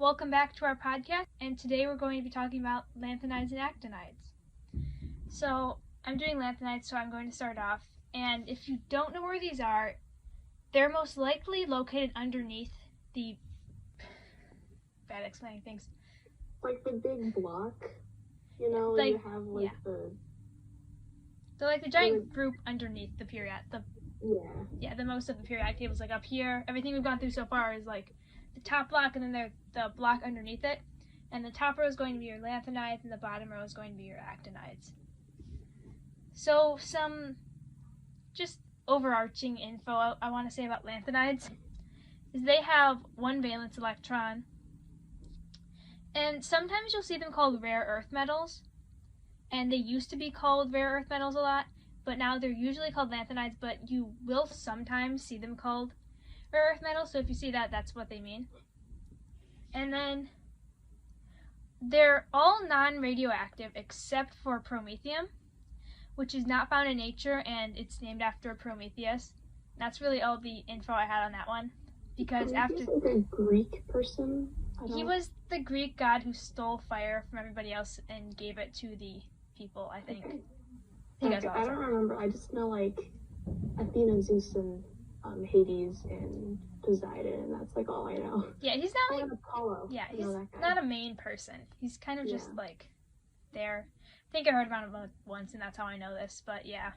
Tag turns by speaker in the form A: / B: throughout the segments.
A: welcome back to our podcast, and today we're going to be talking about lanthanides and actinides. So, I'm doing lanthanides, so I'm going to start off, and if you don't know where these are, they're most likely located underneath the... bad explaining things.
B: Like the big block, you know,
A: like,
B: you have like the...
A: They're like the giant group underneath the the most of the periodic table is like up here. Everything we've gone through so far is like the top block, and then there's the block underneath it. And the top row is going to be your lanthanides, and the bottom row is going to be your actinides. So some just overarching info I want to say about lanthanides is they have one valence electron. And sometimes you'll see them called rare earth metals. And they used to be called rare earth metals a lot, but now they're usually called lanthanides, but you will sometimes see them called rare earth metals, so if you see that, that's what they mean. And then they're all non-radioactive except for promethium, which is not found in nature, and it's named after Prometheus. That's really all the info I had on that one, because
B: Prometheus is like a Greek person?
A: He was the Greek god who stole fire from everybody else and gave it to the people, I think.
B: Okay. I don't remember. I just know like Athena, Zeus, and Hades, and Poseidon, and that's like all I know.
A: Yeah, he's not like
B: Apollo.
A: Yeah, he's not a main person. He's kind of just like there. I think I heard about him once, and that's how I know this. But yeah.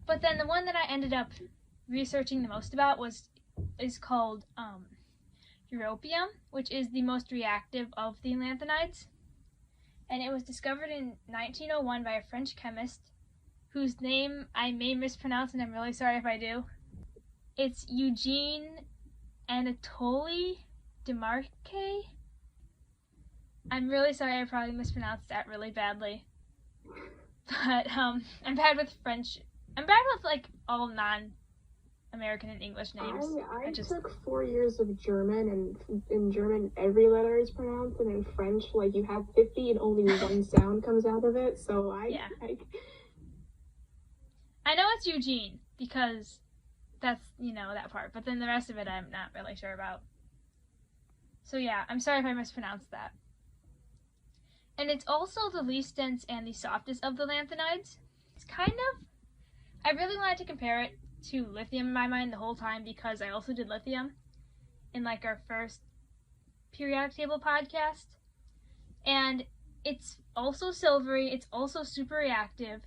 A: But then the one that I ended up researching the most about is called Europium, which is the most reactive of the lanthanides. And it was discovered in 1901 by a French chemist whose name I may mispronounce, and I'm really sorry if I do. It's Eugene Anatole Demarque. I'm really sorry, I probably mispronounced that really badly. But I'm bad with French. I'm bad with like all non-American and English names.
B: I took 4 years of German, and in German every letter is pronounced, and in French like you have 50 and only one sound comes out of it, so I
A: know it's Eugene because that's, that part, but then the rest of it I'm not really sure about. So yeah, I'm sorry if I mispronounced that. And it's also the least dense and the softest of the lanthanides. It's I really wanted to compare it to lithium in my mind the whole time, because I also did lithium in like our first periodic table podcast. And it's also silvery, it's also super reactive,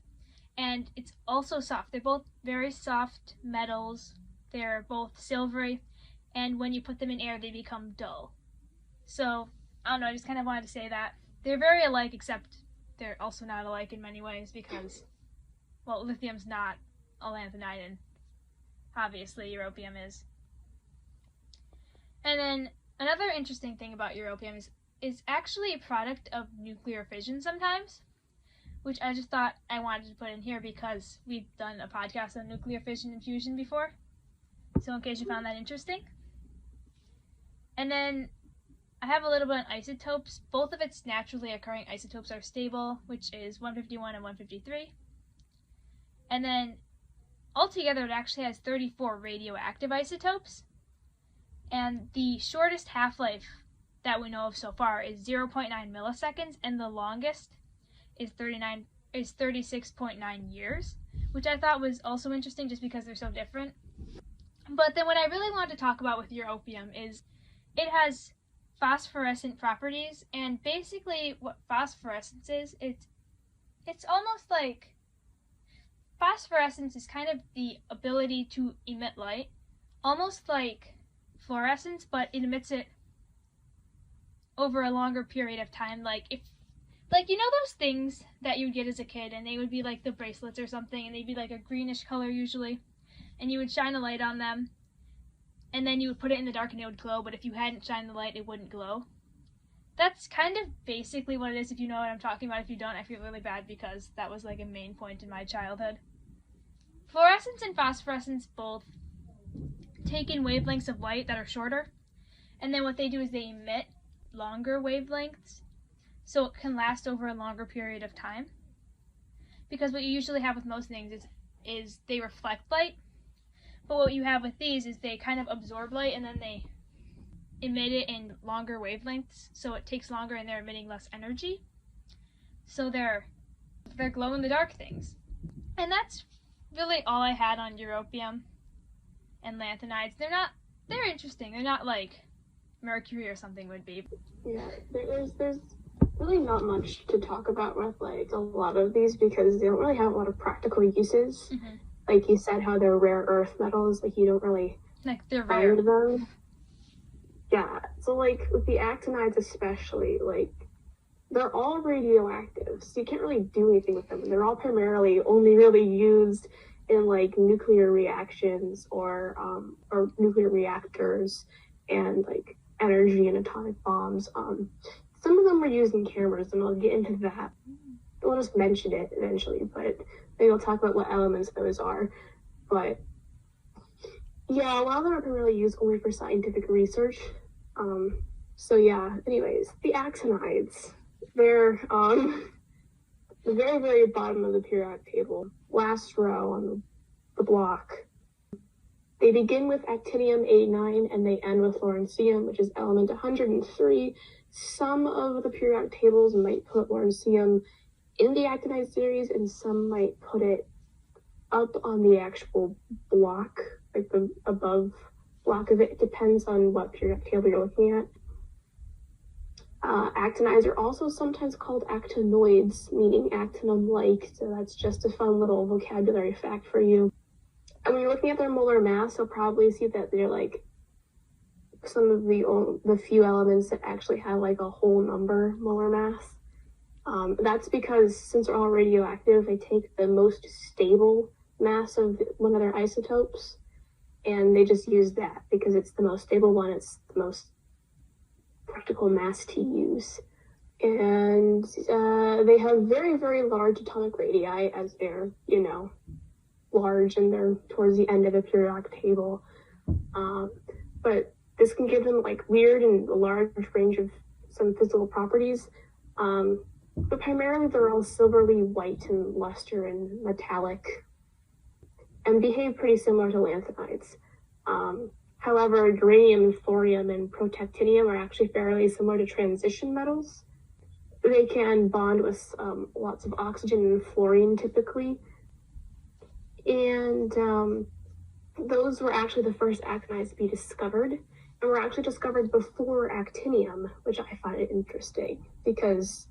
A: and it's also soft. They're both very soft metals. They're both silvery, and when you put them in air, they become dull. So, I don't know, I just kind of wanted to say that. They're very alike, except they're also not alike in many ways, because, well, lithium's not a lanthanide, and obviously europium is. And then another interesting thing about europium is actually a product of nuclear fission sometimes, which I just thought I wanted to put in here because we've done a podcast on nuclear fission and fusion before. So in case you found that interesting. And then I have a little bit on isotopes. Both of its naturally occurring isotopes are stable, which is 151 and 153. And then altogether, it actually has 34 radioactive isotopes, and the shortest half-life that we know of so far is 0.9 milliseconds, and the longest is 36.9 years, which I thought was also interesting just because they're so different. But then what I really wanted to talk about with europium is it has phosphorescent properties, and basically what phosphorescence is, it's almost like phosphorescence is kind of the ability to emit light, almost like fluorescence, but it emits it over a longer period of time. Like those things that you would get as a kid, and they would be like the bracelets or something, and they'd be like a greenish color usually, and you would shine a light on them, and then you would put it in the dark and it would glow, but if you hadn't shined the light, it wouldn't glow. That's kind of basically what it is, if you know what I'm talking about. If you don't, I feel really bad, because that was like a main point in my childhood. Fluorescence and phosphorescence both take in wavelengths of light that are shorter, and then what they do is they emit longer wavelengths, so it can last over a longer period of time. Because what you usually have with most things is they reflect light, but what you have with these is they kind of absorb light, and then emit it in longer wavelengths, so it takes longer and they're emitting less energy. So they're glow-in-the-dark things. And that's really all I had on europium and lanthanides. They're interesting. They're not like mercury or something would be.
B: Yeah, there's really not much to talk about with like a lot of these because they don't really have a lot of practical uses.
A: Mm-hmm.
B: Like you said, how they're rare earth metals, like you don't really
A: like they're rare.
B: find them. Yeah, so like with the actinides especially, like they're all radioactive, so you can't really do anything with them. They're all primarily only really used in like nuclear reactions or nuclear reactors and like energy and atomic bombs. Some of them were used in cameras, and I'll get into that. We'll just mention it eventually, but maybe I'll talk about what elements those are. But yeah, a lot of them are primarily used only for scientific research. So yeah, anyways, the actinides. They're the very, very bottom of the periodic table, last row on the block. They begin with actinium 89 and they end with lawrencium, which is element 103. Some of the periodic tables might put lawrencium in the actinide series, and some might put it up on the actual block, like the above block of it. It depends on what periodic table you're looking at. Actinides are also sometimes called actinoids, meaning actinum-like, so that's just a fun little vocabulary fact for you. And when you're looking at their molar mass, you'll probably see that they're like some of the few elements that actually have like a whole number molar mass. That's because since they're all radioactive, they take the most stable mass of one of their isotopes, and they just use that because it's the most stable one, it's the most practical mass to use. And they have very, very large atomic radii as they're, large and they're towards the end of the periodic table. But this can give them like weird and a large range of some physical properties. But primarily they're all silvery white and luster and metallic and behave pretty similar to lanthanides. However, uranium, thorium, and protactinium are actually fairly similar to transition metals. They can bond with lots of oxygen and fluorine typically. And those were actually the first actinides to be discovered, and were actually discovered before actinium, which I find interesting because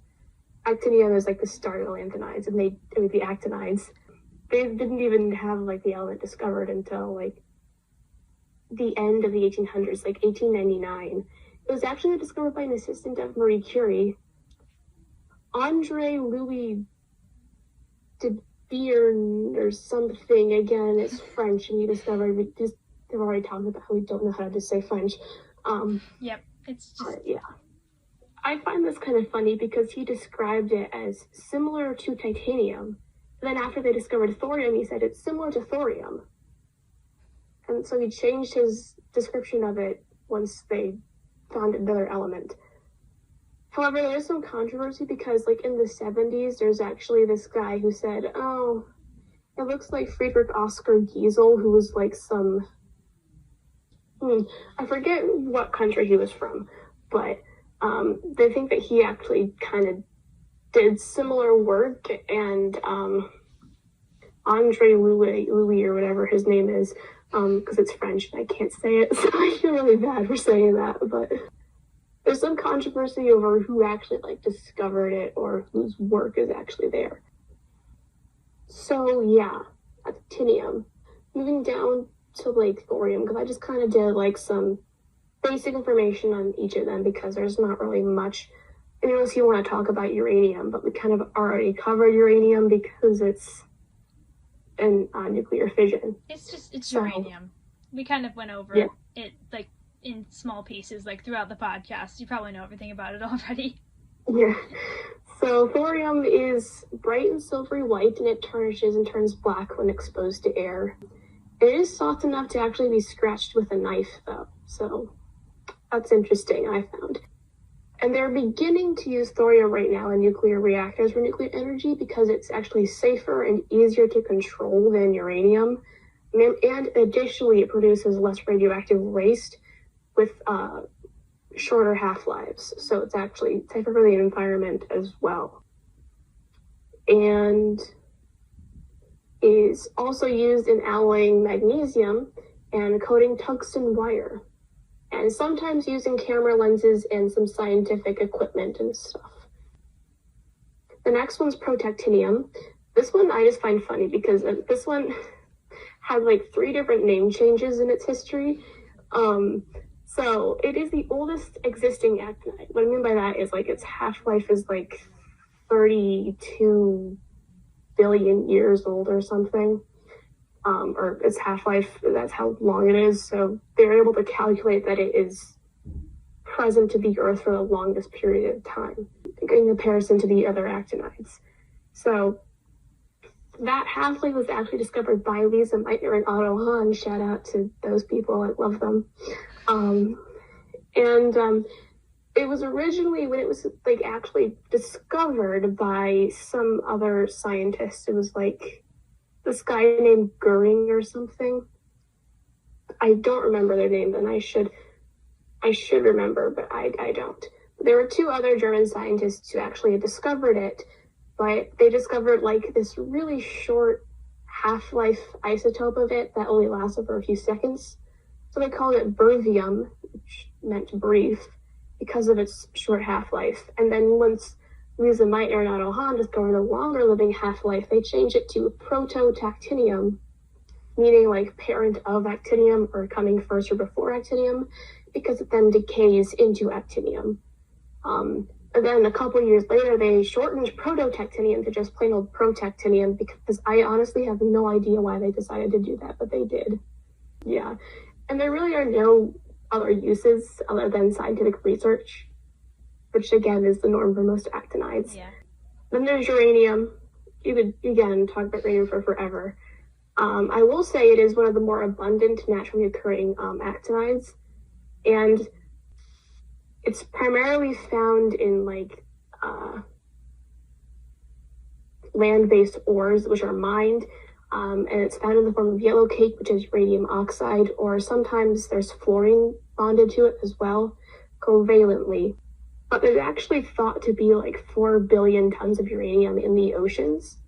B: actinium is like the start of lanthanides, and the actinides, they didn't even have like the element discovered until like the end of the 1800s, like 1899. It was actually discovered by an assistant of Marie Curie, Andre Louis de Bearn or something. Again, it's French, and he discovered, they've already talked about how we don't know how to say French.
A: Yep, it's just...
B: yeah. I find this kind of funny because he described it as similar to titanium. And then after they discovered thorium, he said it's similar to thorium. And so he changed his description of it once they found another element. However, there is some controversy because, like, in the 70s, there's actually this guy who said, oh, it looks like Friedrich Oscar Giesel, who was, like, I forget what country he was from, but they think that he actually kind of did similar work, and Andre Louis, or whatever his name is, because it's French and I can't say it, so I feel really bad for saying that, but there's some controversy over who actually like discovered it or whose work is actually there. So yeah, actinium. Moving down to like thorium, because I just kind of did like some basic information on each of them because there's not really much, unless you want to talk about uranium, but we kind of already covered uranium because it's in nuclear fission.
A: It's uranium. We kind of went over it like in small pieces, like throughout the podcast. You probably know everything about it already.
B: Yeah. So thorium is bright and silvery white, and it tarnishes and turns black when exposed to air. It is soft enough to actually be scratched with a knife, though. So that's interesting, I found. And they're beginning to use thorium right now in nuclear reactors for nuclear energy because it's actually safer and easier to control than uranium. And additionally, it produces less radioactive waste with shorter half-lives, so it's actually safer for the environment as well. And is also used in alloying magnesium and coating tungsten wire, and sometimes used in camera lenses and some scientific equipment and stuff. The next one's Protactinium. This one I just find funny because this one had like 3 different name changes in its history. So it is the oldest existing actinide. What I mean by that is like its half-life is like 32 billion years old or something. Or its half-life, that's how long it is. So they're able to calculate that it is present to the Earth for the longest period of time in comparison to the other actinides. So that half-life was actually discovered by Lisa Meitner and Otto Hahn. Shout out to those people, I love them. It was originally, when it was like actually discovered by some other scientists, it was like this guy named Goering or something. I don't remember their name, and I should remember, but I don't. There were 2 other German scientists who actually had discovered it, but they discovered like this really short half-life isotope of it that only lasted for a few seconds. So they called it bervium, which meant brief, because of its short half-life. And then once Lisa Meitner and Otto Hahn discovered a longer living half-life, they changed it to Protactinium, meaning like parent of actinium or coming first or before actinium, because it then decays into actinium. And then a couple years later, they shortened Protactinium to just plain old Protactinium, because I honestly have no idea why they decided to do that, but they did. Yeah. And there really are no other uses other than scientific research, which again is the norm for most actinides.
A: Yeah.
B: Then there's uranium. You could, again, talk about uranium for forever. I will say it is one of the more abundant naturally occurring actinides, and it's primarily found in like land-based ores, which are mined, and it's found in the form of yellow cake, which is uranium oxide, or sometimes there's fluorine bonded to it as well, covalently. But there's actually thought to be like 4 billion tons of uranium in the oceans.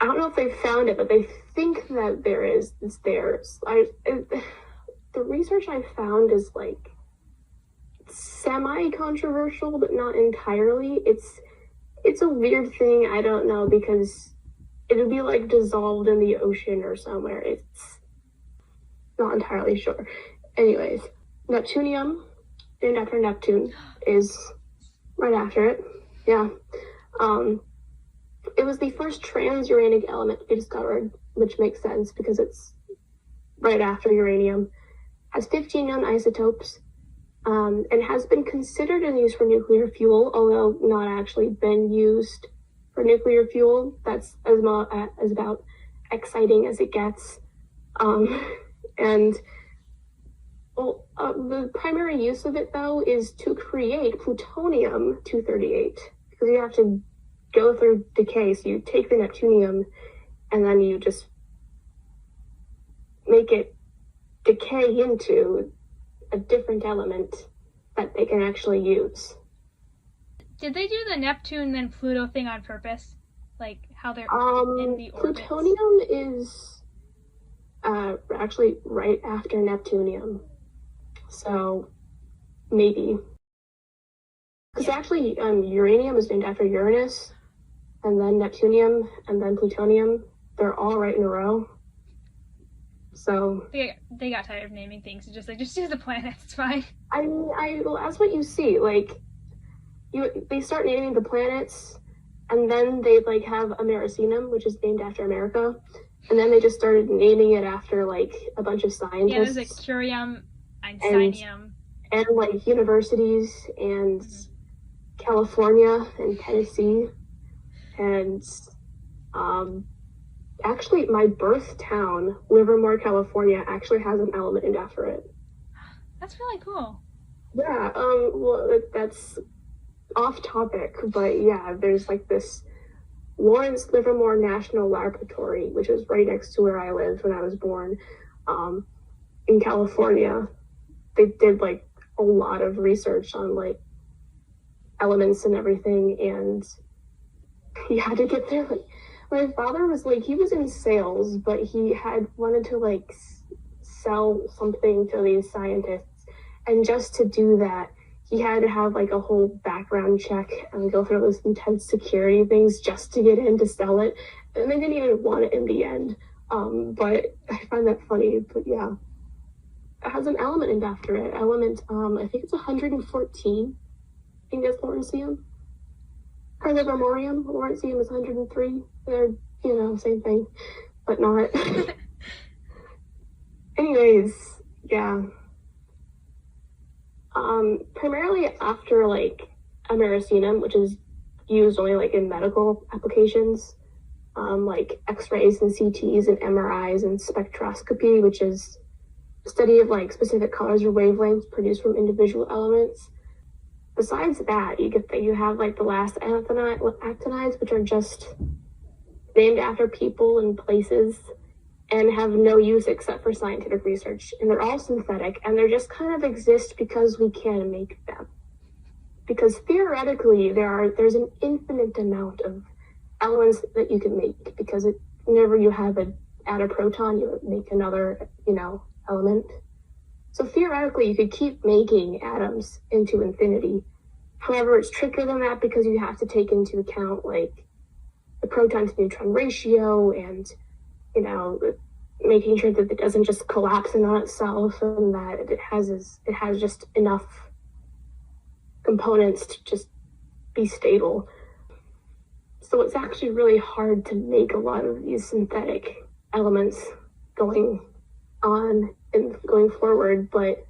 B: I don't know if they found it, but they think that there is. It's theirs. The research I found is like semi-controversial, but not entirely. It's a weird thing. I don't know, because it would be like dissolved in the ocean or somewhere. It's not entirely sure. Anyways, Neptunium, named after Neptune, is right after it. Yeah. It was the first transuranic element to be discovered, which makes sense because it's right after uranium. Has 15 known isotopes, and has been considered and used for nuclear fuel, although not actually been used for nuclear fuel. That's as about exciting as it gets. The primary use of it, though, is to create plutonium-238, because you have to go through decay. So you take the neptunium, and then you just make it decay into a different element that they can actually use.
A: Did they do the Neptune then Pluto thing on purpose? Like how they're in the orbits?
B: Plutonium is actually right after Neptunium. So maybe. Because actually uranium is named after Uranus, and then Neptunium, and then plutonium. They're all right in a row. So
A: they got tired of naming things. It's just like, just use the planets, it's fine.
B: Well, that's what you see. Like, they start naming the planets, and then they like have Americanum, which is named after America, and then they just started naming it after like a bunch of scientists.
A: Yeah, there's like Curium, Einsteinium,
B: and like universities, and California and Tennessee, and actually my birth town, Livermore, California, actually has an element named after it.
A: That's really cool.
B: Yeah, well, that's off topic, but yeah, there's like this Lawrence Livermore National Laboratory, which is right next to where I lived when I was born, in California. They did like a lot of research on like elements and everything, and he had to get there. Like, my father was like, he was in sales, but he had wanted to like sell something to these scientists, and just to do that, he had to have like a whole background check and go through those intense security things just to get in to sell it, and they didn't even want it in the end. But I find that funny. But yeah, it has an element named after it. Element, I think it's 114. I think that's Lawrencium. Or Livermorium. Lawrencium is 103. They're, same thing, but not. Anyways, yeah. Primarily after like americium, which is used only like in medical applications, like X-rays and CTs and MRIs and spectroscopy, which is a study of like specific colors or wavelengths produced from individual elements. Besides that, you have like the last actinides, which are just named after people and places and have no use except for scientific research. And they're all synthetic, and they just kind of exist because we can make them. Because theoretically, there's an infinite amount of elements that you can make, because whenever you add a proton, you make another, element. So theoretically, you could keep making atoms into infinity. However, it's trickier than that because you have to take into account like the proton to neutron ratio and, making sure that it doesn't just collapse in on itself, and that it has just enough components to just be stable. So it's actually really hard to make a lot of these synthetic elements going on and going forward, but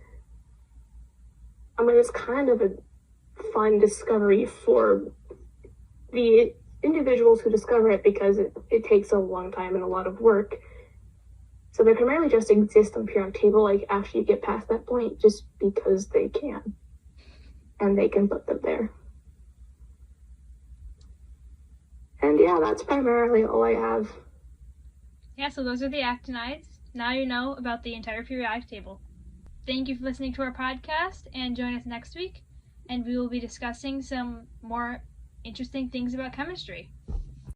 B: it's kind of a fun discovery for the individuals who discover it, because it takes a long time and a lot of work. So they primarily just exist on the periodic table, like after you get past that point, just because they can. And they can put them there. And yeah, that's primarily all I have.
A: Yeah, so those are the actinides. Now you know about the entire periodic table. Thank you for listening to our podcast, and join us next week, and we will be discussing some more interesting things about chemistry.